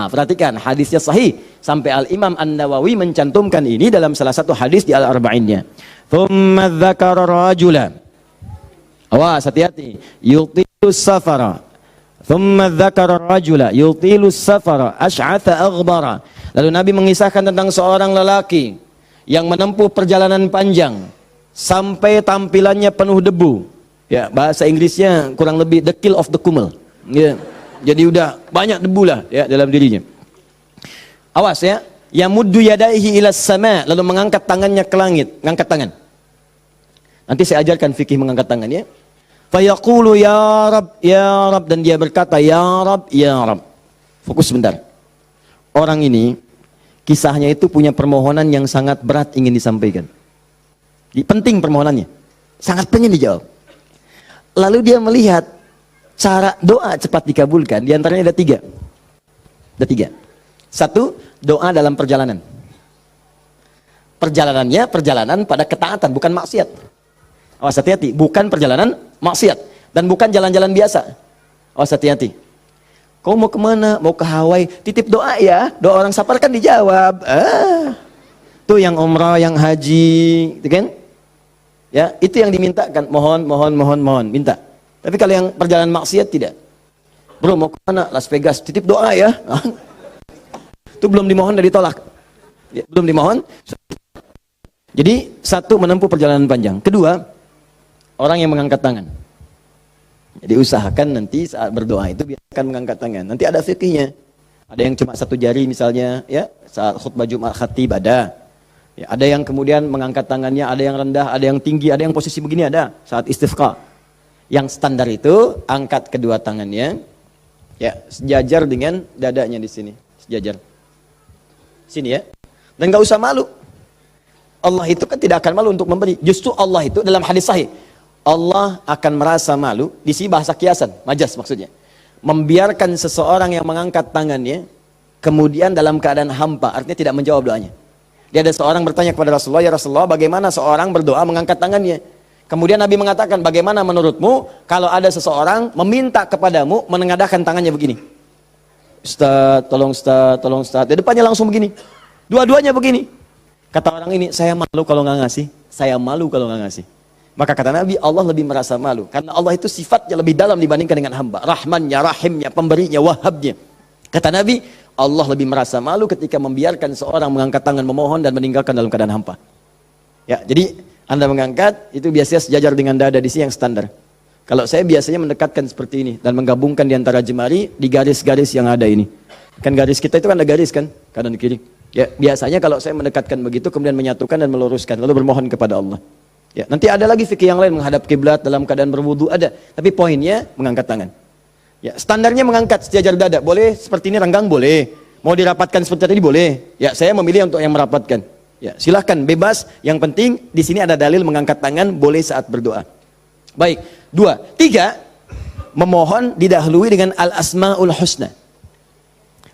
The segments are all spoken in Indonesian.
Perhatikan hadisnya sahih sampai Al-Imam An-Nawawi mencantumkan ini dalam salah satu hadis di Al-Arba'innya. Thumma dzakara rajula. Awas, hati-hati. Yutilus safara. Thumma dzakara rajula yutilus safara asy'atha aghbara. Lalu Nabi mengisahkan tentang seorang lelaki yang menempuh perjalanan panjang sampai tampilannya penuh debu. Ya, bahasa Inggrisnya kurang lebih the kill of the kumel. Ya. Jadi udah banyak debu lah ya dalam dirinya. Awas ya, yamuddu yadaihi ilas sama, lalu mengangkat tangannya ke langit, ngangkat tangan. Nanti saya ajarkan fikih mengangkat tangan ya. Fayaqulu ya Rab, dan dia berkata ya Rab, ya Rab. Fokus sebentar. Orang ini kisahnya itu punya permohonan yang sangat berat ingin disampaikan. Penting permohonannya, sangat pengen dijawab. Lalu dia melihat cara doa cepat dikabulkan, diantaranya ada tiga. Satu, doa dalam perjalanan. Perjalanannya perjalanan pada ketaatan, bukan maksiat. Awas hati-hati, bukan perjalanan maksiat dan bukan jalan-jalan biasa. Awas hati-hati. Kau mau kemana? Mau ke Hawaii? Titip doa ya. Doa orang safar kan dijawab. Tuh yang umrah, yang haji, gitu kan? Ya, itu yang dimintakan. Mohon, minta. Tapi kalau yang perjalanan maksiat tidak. Bro, mau kemana? Las Vegas. Titip doa ya. Itu belum dimohon, udah ditolak. Ya, belum dimohon. Jadi, satu, menempuh perjalanan panjang. Kedua, orang yang mengangkat tangan. Jadi usahakan nanti saat berdoa itu biarkan mengangkat tangan. Nanti ada fikihnya. Ada yang cuma satu jari misalnya, ya, saat khutbah Jumat khatib ada. Ya, ada yang kemudian mengangkat tangannya, ada yang rendah, ada yang tinggi, ada yang posisi begini ada saat istisqa. Yang standar itu angkat kedua tangannya, ya, sejajar dengan dadanya di sini, sejajar. Sini ya. Dan nggak usah malu. Allah itu kan tidak akan malu untuk memberi. Justru Allah itu dalam hadis sahih, Allah akan merasa malu, di sini bahasa kiasan, majas maksudnya. Membiarkan seseorang yang mengangkat tangannya, kemudian dalam keadaan hampa, artinya tidak menjawab doanya. Dia ada seorang bertanya kepada Rasulullah, ya Rasulullah, bagaimana seorang berdoa mengangkat tangannya? Kemudian Nabi mengatakan, bagaimana menurutmu kalau ada seseorang meminta kepadamu menengadahkan tangannya begini? Ustaz, tolong Ustaz. Di depannya langsung begini. Dua-duanya begini. Kata orang ini, saya malu kalau nggak ngasih. Saya malu kalau nggak ngasih. Maka kata Nabi, Allah lebih merasa malu. Karena Allah itu sifatnya lebih dalam dibandingkan dengan hamba. Rahmannya, rahimnya, pemberinya, wahabnya. Kata Nabi, Allah lebih merasa malu ketika membiarkan seorang mengangkat tangan memohon dan meninggalkan dalam keadaan hampa. Ya, jadi Anda mengangkat, itu biasanya sejajar dengan dada di sini yang standar. Kalau saya biasanya mendekatkan seperti ini dan menggabungkan di antara jemari di garis-garis yang ada ini. Kan garis kita itu kan ada garis kan, kanan kiri. Ya, biasanya kalau saya mendekatkan begitu kemudian menyatukan dan meluruskan lalu bermohon kepada Allah. Ya, nanti ada lagi fikih yang lain menghadap kiblat dalam keadaan berwudu ada, tapi poinnya mengangkat tangan. Ya, standarnya mengangkat sejajar dada. Boleh seperti ini renggang boleh. Mau dirapatkan seperti tadi boleh. Ya, saya memilih untuk yang merapatkan. Ya, silahkan bebas. Yang penting di sini ada dalil mengangkat tangan boleh saat berdoa. Baik, 2, 3, memohon didahului dengan al-asmaul husna.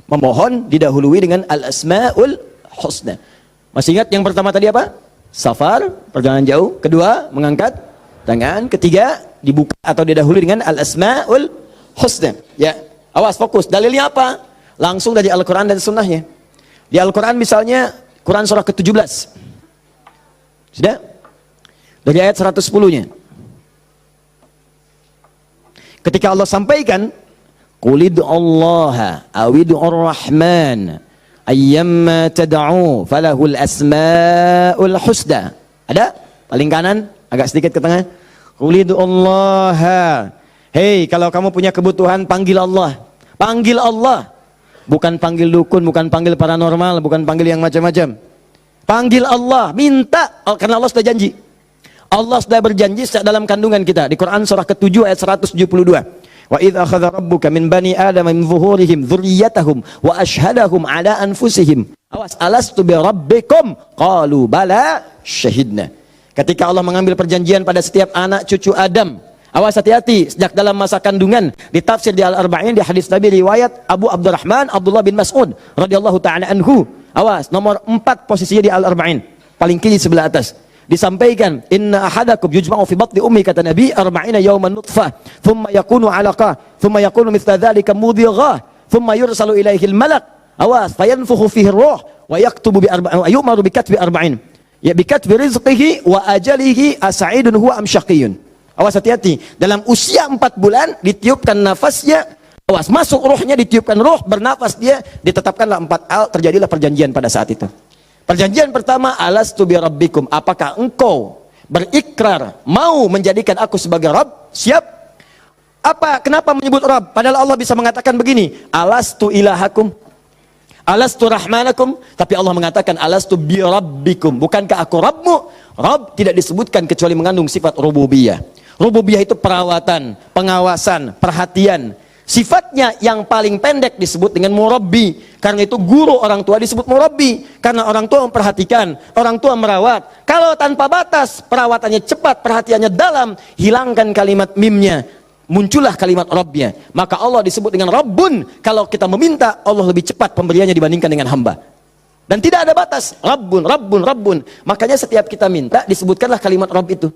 Memohon didahului dengan al-asmaul husna. Masih ingat yang pertama tadi apa? Safar, perjalanan jauh. Kedua, mengangkat tangan. Ketiga, dibuka atau didahului dengan al-asmaul husna. Ya, awas fokus. Dalilnya apa? Langsung dari Al-Quran dan Sunnahnya. Di Al-Quran misalnya Quran surah ke-17. Sudah? Dari ayat 110-nya. Ketika Allah sampaikan, Qulid Allah awid'ur rahman ayyamma tad'u falahul asmaul husna. Ada? Paling kanan, agak sedikit ke tengah. Qulid Allah. Hei, kalau kamu punya kebutuhan, panggil Allah. Panggil Allah. Bukan panggil dukun, bukan panggil paranormal, bukan panggil yang macam-macam. Panggil Allah, minta, karena Allah sudah janji. Allah sudah berjanji dalam kandungan kita. Di Quran surah ke-7 ayat 172. Wa idh akhadha rabbuka min bani Adam min zuhurihim dzurriyyatahum wa ashhadahum ala anfusihim. Awas, alastu bi rabbikum? Qalu bala syahidna. Ketika Allah mengambil perjanjian pada setiap anak cucu Adam. Awas, hati-hati, sejak dalam masa kandungan. Ditafsir di Al-Arba'in, di hadis Nabi riwayat Abu Abdurrahman Abdullah bin Mas'ud radhiyallahu ta'ala anhu. Awas, nomor 4 posisinya di Al-Arba'in, paling kiri sebelah atas. Disampaikan, inna ahadakum yujma'u fi batni ummi, kata Nabi, 40 yawman nutfah, thumma yakunu 'alaqah, thumma yakunu mithla dzalika mudghah, thumma yursalu ilaihil malak, awas, fayanfukhu fihi ruh, wa yaktubu yu'maru bikatbi arba'in. Ya bikatbi rizqihi wa ajalihi as'idun huwa am syaqiyun. Awas, hati-hati. Dalam usia 4 bulan ditiupkan nafasnya, awas, masuk ruhnya, ditiupkan ruh, bernafas dia, ditetapkanlah 4 hal, terjadilah perjanjian pada saat itu. Perjanjian pertama, alastu bi rabbikum, apakah engkau berikrar mau menjadikan aku sebagai Rabb? Siap. Apa? Kenapa menyebut Rabb? Padahal Allah bisa mengatakan begini, alastu ilahakum, alastu rahmanakum, tapi Allah mengatakan alastu bi rabbikum, bukankah aku Rabbmu? Rabb tidak disebutkan kecuali mengandung sifat rububiyah. Rububiyah itu perawatan, pengawasan, perhatian. Sifatnya yang paling pendek disebut dengan murabbi. Karena itu guru orang tua disebut murabbi. Karena orang tua memperhatikan, orang tua merawat. Kalau tanpa batas, perawatannya cepat, perhatiannya dalam, hilangkan kalimat mimnya, muncullah kalimat Rabbnya. Maka Allah disebut dengan Rabbun. Kalau kita meminta, Allah lebih cepat pemberiannya dibandingkan dengan hamba. Dan tidak ada batas. Rabbun, Rabbun, Rabbun. Makanya setiap kita minta, disebutkanlah kalimat Rabb itu.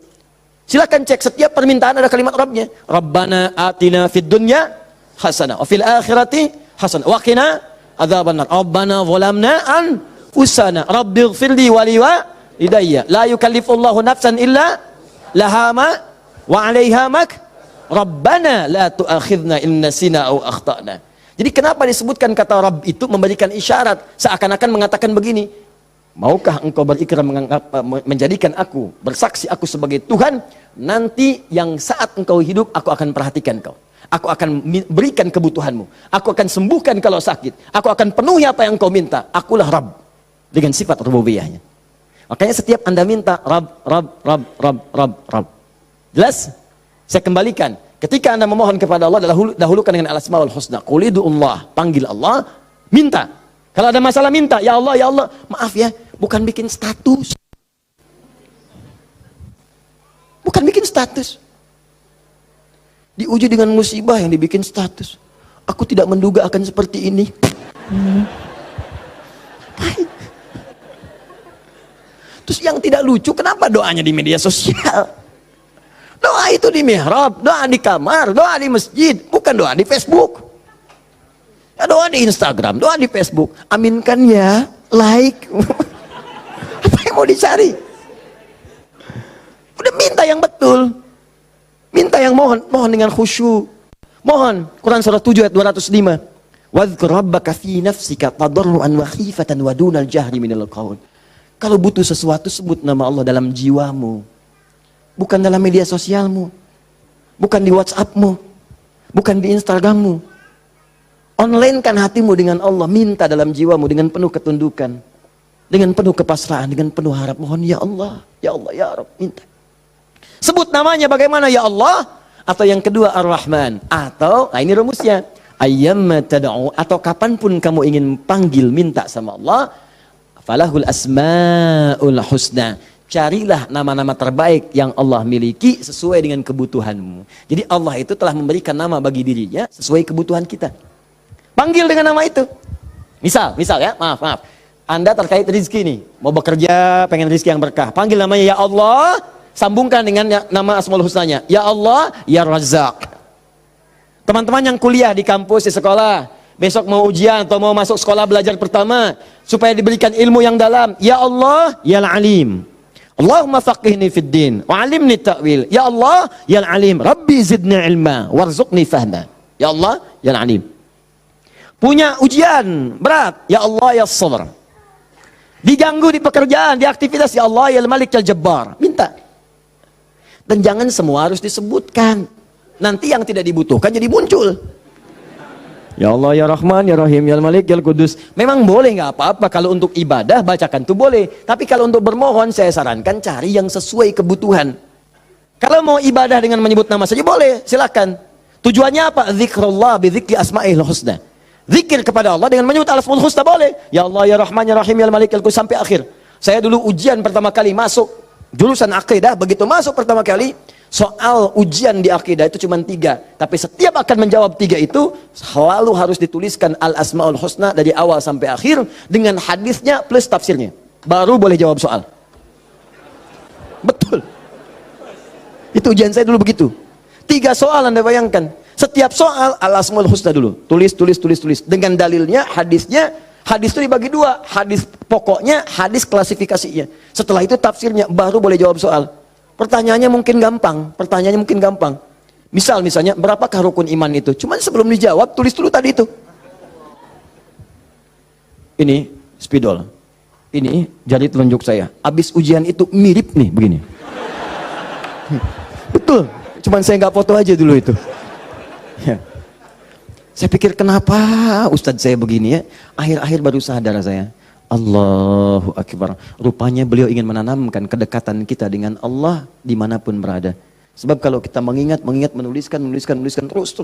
Silakan cek, setiap permintaan ada kalimat Rabbnya. Rabbana atina fid dunya hasanah wa fil akhirati hasanah wa qina adzabannar. Rabbana zalamna anfusana rabbighfirli wa liwalidayya la yukallifullahu nafsan illa laha ma wa 'alaiha mak. Rabbana la tu'akhidna in nasina aw akhtana. Jadi kenapa disebutkan kata Rabb itu memberikan isyarat, seakan-akan mengatakan begini, maukah engkau berikrar menjadikan aku, bersaksi aku sebagai Tuhan, nanti yang saat engkau hidup aku akan perhatikan kau, aku akan berikan kebutuhanmu, aku akan sembuhkan kalau sakit, aku akan penuhi apa yang kau minta, akulah Rabb, dengan sifat rububiyahnya. Makanya setiap Anda minta Rabb, Rabb, Rabb, Rabb, Rabb, Rabb. Jelas? Saya kembalikan, ketika Anda memohon kepada Allah, dahulukan dengan al-asmaul husna. Qul ud'ullah, panggil Allah, minta. Kalau ada masalah minta, ya Allah, ya Allah. Maaf ya, bukan bikin status. Bukan bikin status. Diuji dengan musibah yang dibikin status. Aku tidak menduga akan seperti ini. Terus yang tidak lucu, kenapa doanya di media sosial? Doa itu di mihrab, doa di kamar, doa di masjid, bukan doa di Facebook. Ya, doa di Instagram, doa di Facebook. Aminkan ya, like. Apa yang mau dicari? Udah minta yang betul. Minta yang mohon dengan khusyuk. Mohon. Quran surah 7 ayat 205. Wadhkur rabbaka fi nafsika tadarruan wa khifatan wa dunal jahri minal qaul. Kalau butuh sesuatu, sebut nama Allah dalam jiwamu. Bukan dalam media sosialmu, bukan di WhatsAppmu, bukan di Instagrammu. Online-kan hatimu dengan Allah, minta dalam jiwamu dengan penuh ketundukan, dengan penuh kepasrahan, dengan penuh harap. Mohon ya Allah, ya Allah, ya Rabb, minta. Sebut namanya bagaimana, ya Allah, atau yang kedua Ar-Rahman, atau, nah ini rumusnya, ayyamma tad'u, atau kapanpun kamu ingin panggil minta sama Allah, falahul asmaul husna. Carilah nama-nama terbaik yang Allah miliki sesuai dengan kebutuhanmu. Jadi Allah itu telah memberikan nama bagi dirinya sesuai kebutuhan kita. Panggil dengan nama itu. Misal ya, maaf. Anda terkait rezeki nih, mau bekerja, pengen rezeki yang berkah. Panggil namanya ya Allah, sambungkan dengan nama Asmaul Husnanya. Ya Allah, ya Razzaq. Teman-teman yang kuliah di kampus, di sekolah, besok mau ujian atau mau masuk sekolah belajar pertama, supaya diberikan ilmu yang dalam. Ya Allah, ya Alim. Allahumma faqihni fid din wa 'allimni ta'wil. Ya Allah, ya Alim, Rabbi zidni ilma warzuqni fahma. Ya Allah, ya Alim. Punya ujian berat, ya Allah, ya Sabr. Diganggu di pekerjaan, di aktivitas, ya Allah, ya Malik, ya Jabbar. Minta. Dan jangan semua harus disebutkan. Nanti yang tidak dibutuhkan jadi muncul. Ya Allah, ya Rahman, ya Rahim, ya Malik, ya Kudus. Memang boleh, nggak apa-apa. Kalau untuk ibadah, bacakan itu boleh. Tapi kalau untuk bermohon, saya sarankan cari yang sesuai kebutuhan. Kalau mau ibadah dengan menyebut nama saja boleh, silakan. Tujuannya apa? Zikrullah bidzikri asma'il husna. Zikir kepada Allah dengan menyebut al-asmaul husna boleh. Ya Allah, ya Rahman, ya Rahim, ya Malik, ya Kudus, sampai akhir. Saya dulu ujian pertama kali masuk jurusan akidah, begitu masuk pertama kali, soal ujian di akidah itu cuma 3, tapi setiap akan menjawab 3 itu selalu harus dituliskan al-asmaul husna dari awal sampai akhir dengan hadisnya plus tafsirnya, baru boleh jawab soal. Betul, itu ujian saya dulu begitu. 3 soal Anda bayangkan, Setiap soal al-asmaul husna dulu. Tulis. Dengan dalilnya, hadisnya. Hadis itu dibagi dua. Hadis pokoknya, hadis klasifikasinya. Setelah itu tafsirnya, baru boleh jawab soal. Pertanyaannya mungkin gampang. Misalnya, berapakah rukun iman itu? Cuman sebelum dijawab, tulis dulu tadi itu. Ini spidol. Ini jari telunjuk saya. Habis ujian itu mirip nih, begini. Betul. Cuman saya nggak foto aja dulu itu. Ya. Saya pikir kenapa Ustadz saya begini ya. Akhir-akhir baru sadar saya. Allahu Akbar. Rupanya beliau ingin menanamkan kedekatan kita dengan Allah dimanapun berada. Sebab kalau kita mengingat, menuliskan terus,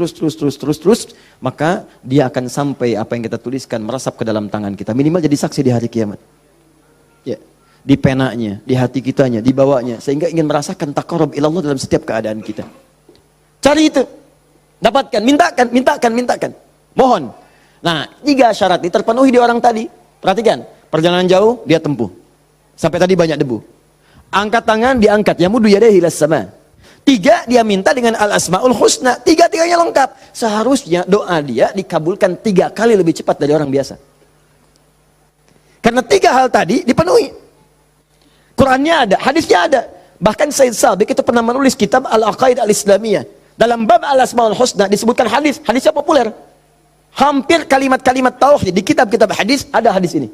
maka dia akan sampai apa yang kita tuliskan merasap ke dalam tangan kita. Minimal jadi saksi di hari kiamat. Ya. Di penanya, di hati kitanya, di bawahnya. Sehingga ingin merasakan taqarrub ilallah dalam setiap keadaan kita. Cari itu. Dapatkan, mintakan. Mohon. Nah, 3 syarat ini terpenuhi di orang tadi. Perhatikan, perjalanan jauh dia tempuh. Sampai tadi banyak debu. Angkat tangan diangkat, yamudu yadayhi ilas sama. 3, dia minta dengan al-asmaul husna. 3-tiganya lengkap. Seharusnya doa dia dikabulkan 3 kali lebih cepat dari orang biasa. Karena 3 hal tadi dipenuhi. Qurannya ada, hadisnya ada. Bahkan Said Sabiq itu pernah menulis kitab Al-Aqaid Al-Islamiyah. Dalam bab al-asmaul husna disebutkan hadisnya populer. Hampir kalimat-kalimat tauhid di kitab-kitab hadis ada hadis ini.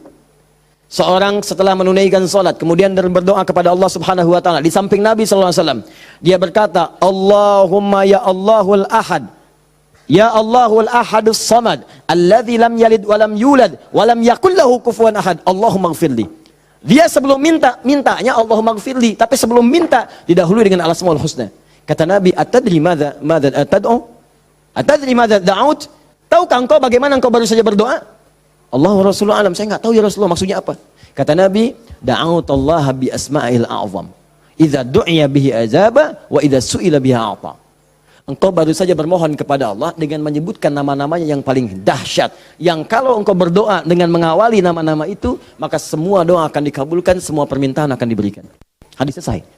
Seorang setelah menunaikan salat kemudian berdoa kepada Allah Subhanahu wa taala di samping Nabi sallallahu alaihi wasallam, dia berkata, "Allahumma ya Allahul Ahad, ya Allahul Ahadus Samad, alladzi lam yalid wa lam yulad wa lam yakul lahu kufuwan ahad, Allahumma ighfirli." Dia sebelum mintanya Allahumma ighfirli, tapi sebelum minta didahului dengan al-asmaul husna. Kata Nabi, "Atadri madza tad'u? Atadri madza da'ut?" Tahukah engkau bagaimana engkau baru saja berdoa? Allah wa Rasulullah alam, saya nggak tahu ya Rasulullah maksudnya apa. Kata Nabi, da'autallaha bi asma'il a'zam. Idza du'iya bihi azaba wa idza su'ila biha a'ta. Engkau baru saja bermohon kepada Allah dengan menyebutkan nama-namanya yang paling dahsyat. Yang kalau engkau berdoa dengan mengawali nama-nama itu, maka semua doa akan dikabulkan, semua permintaan akan diberikan. Hadis selesai.